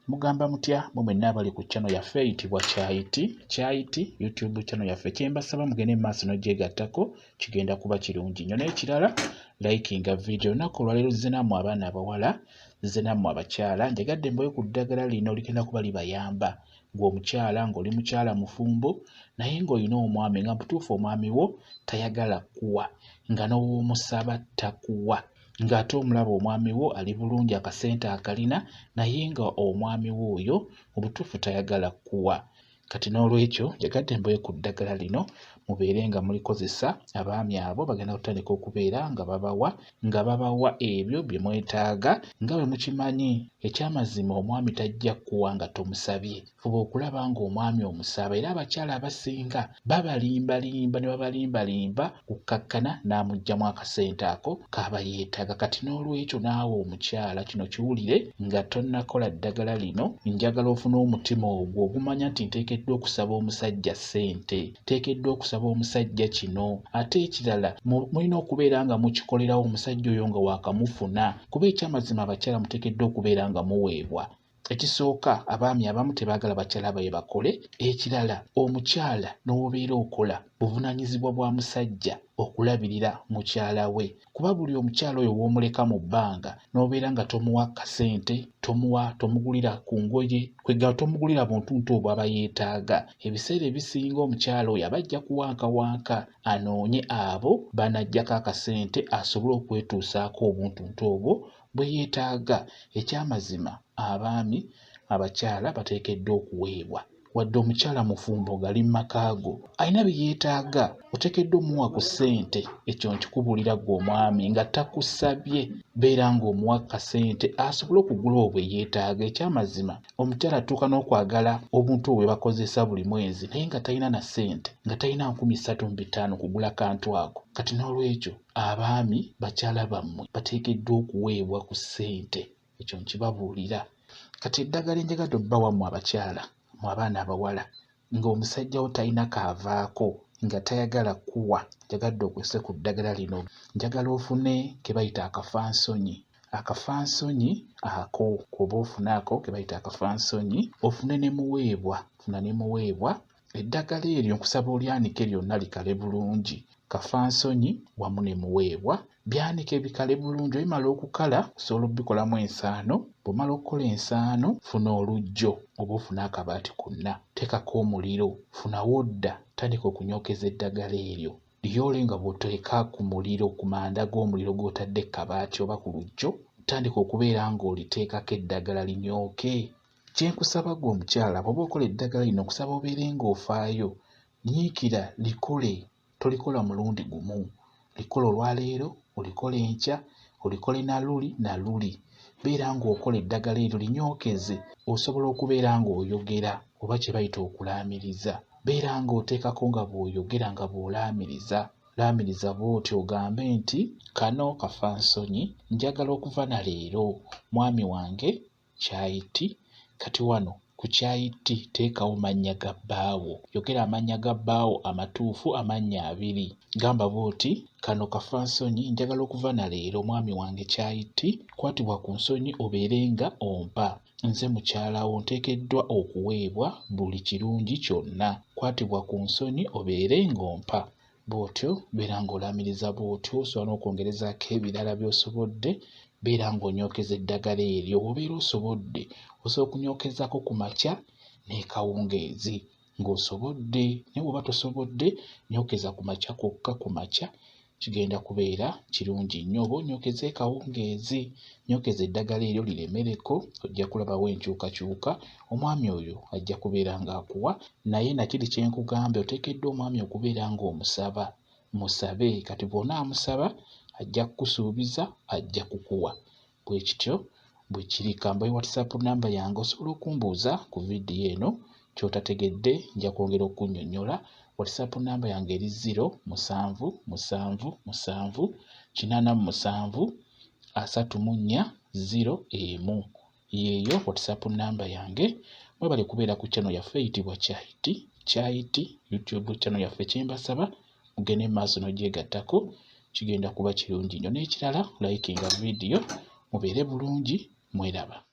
Mugamba mutya mwenna abali ku channel yaffe eyitibwa Kyayiti YouTube channel yaffe. Kyembasaba mugende mu maaso n'ogyegattako kigenda kuba kirungi nnyo. N'ekirala likinga video. Olunaku olwaleero zze nammwe abaana abawala, zze nammwe abakyala, njagadde mbawe ku ddagala lino ligenda kuba libayamba. Gwe omukyala ng'oli mukyala mufumbo naye ng'olina omwami nga mutuufu omwami wo tayagala kuwa, nga n'ow'omusaba takuwa, ng'ate omulaba omwami wo ali bulungi akasente akalina naye nga omwami wo oyo mu butuufu tayagala kuwa. Kati n'olwekyo njagadde mbawe ku ddagala lino mubeere nga mulikozesa. Abaami abo bagenda kutandika okubeera nga babawa ebyo bye mwetaaga. Nga bwe mukimanyi ekyamazima omwami tajja kuwa nga tomusabye. Fuba okulaba ng'omwami omusaba, era abakyala abasinga babalimbalimba ne babalimbalimba kukkakkana n'amuggyamu akasente ako k'aba yeetaaga. Kati n'olwekyo naawe omukyala kino kiwulire nga tonnakola ddagala lino, njagala ofune omutima ogwo ogumanya nti nteekeddwa okusaba omusajja ssente, nteekeddwa okusaba omusajja kino. Ate ekirala mulina okubeera nga mukikolerawo omusajja oyo nga waakamufuna, kuba ekyamazima abakyala muteekeddwa okubeera nga muweebwa. Ekisooka, abaami abamu tebaagala bakyala baye bakole. Ekirala, omukyala n'obeera okola buvunaanyizibwa bwa musajja okulabirira mukyala we, kuba buli omukyala oyo w'omuleka mu bbanga n'obeera nga tomuwa kasente, tomugulira ku ngoye, kwegga tomugulira buntuntu obwo aba yeetaaga. Ebiseera ebisinga omukyala oyo abajja kuwankawanka anoonye abo banaggyako akasente asobole okwetuusaako obuntuntu obwo bwe yeetaaga. Ekyamazima abaami abakyala bateekeddwa okuweebwa. Wadde omukyala mufumbo gali mu makaago alina bye yeetaaga, oteekeddwa omuwa ku ssente. Ekyo nkikubuulira ggwe omwami nga takusabye, beera ng'omuwa kasente asobole okugula obwe yeetaaga. Ekyamazima omukyala atuuka n'okwagala obuntu obwe bakozesa buli mwezi naye nga talina na ssente, nga talina 35,000 kugula kantu ako. Kati n'olwekyo abaami bakyala bammwe bateekeddwa okuweebwa ku ssente. Ekyo nkibabuulira. Kati eddagala enjagadde obbawa mmwe abakyala, mmwe abaana abawala, ng'omusajja wo talina kaavaako, nga tayagala kuwa, njagadde okwese ku ddagala lino. Njagala ofune ke bayita akafansonyi. Akafansonyi ako k'oba ofuna ako ke bayita akafansonyi, ofune ne muweebwa. Funa ne muweebwa. Eddagala eryo nkusaba olyanike lyonna likale bulungi. Kafansonyi wamu ne muweebwa byanike bikale bulungi. Bimala okukala osobola obbikolamu ensaano. Bw'omala okukola ensaano, funa olujjo oba ofune akabaati konna, teekako omuliro, funa wodda, tandika okunyookeza eddagala eryo. Lyole nga bw'oteeka ku muliro, ku manda g'omuliro gw'otadde ku kabaati oba ku lujjo, tandika okubeera ng'oliteekako eddagala linyooke. Kye nkusaba ggwe omukyala, bw'oba okola eddagala lino nkusaba obeere ng'ofaayo. Nyiikira likole, tolikola mulundi gumu. Likola olwaleero, olikola enkya, olikole na luli. Beera ng'okola eddagala eryo linyookeze, osobola okubeera ng'oyogera oba kye bayita okulaamiriza. Beera ng'oteekako nga bw'oyogera nga bw'olaamiriza. Laamiriza bw'otyo ogambe nti kano kafansonyi, njagala okuva na leero mwami wange Kyayiti. Kati wano ku Kyayiti teekawo mannya ga bbaawo. Yogera amannya ga bbaawo amatuufu, amannya 2. Gamba bw'oti kano kafansonyi, njagala okuva na leero mwami wange Kyayiti. Kwatibwa ku nsonyi obeere nga ompa. Nze mukyala wo nteekeddwa okuweebwa buli kirungi kyonna. Kwatibwa ku nsonyi obeere ng'ompa. Bw'otyo beera ng'olaamiriza bw'otyo. Osobola n'okwongerezaako ebirala by'osobodde. Beera ng'onyookeza eddagala eryo. Obeera osobodde osobola okunyookezaako ku makya n'ekawungeezi ng'osobodde. Naye bw'oba tosobodde, nyookeza ku makya kwokka. Ku makya kigenda kubeera kirungi nnyo. Oba onyookeza ekawungeezi, nyookeza eddagala eryo liremereko, ojja kulabawo enkyukakyuka. Omwami oyo ajja kubeera ng'akuwa. Naye nakiri kye nkugambye, oteekeddwa omwami okubeera ng'omusaba. Musabe. Kati bw'onaamusaba ajja kukusuubiza, ajja kukuwa. Bwe kityo bwe kiri. Kambaye WhatsApp namba yange osobola okumbuuza ku vidiyo eno ky'otategedde, nja kwongera okunnyonnyola. WhatsApp namba yange eri 0777873401. Yeeyo WhatsApp namba yange. Mwebale kubeera ku channel yaffe eyitibwa Kyayiti YouTube channel yaffe. Kyembasaba mugende mu maaso n'ogyegattako kigenda kuba kirungi nnyo. N'ekirala likinga vidiyo. Mubeere bulungi, mweraba.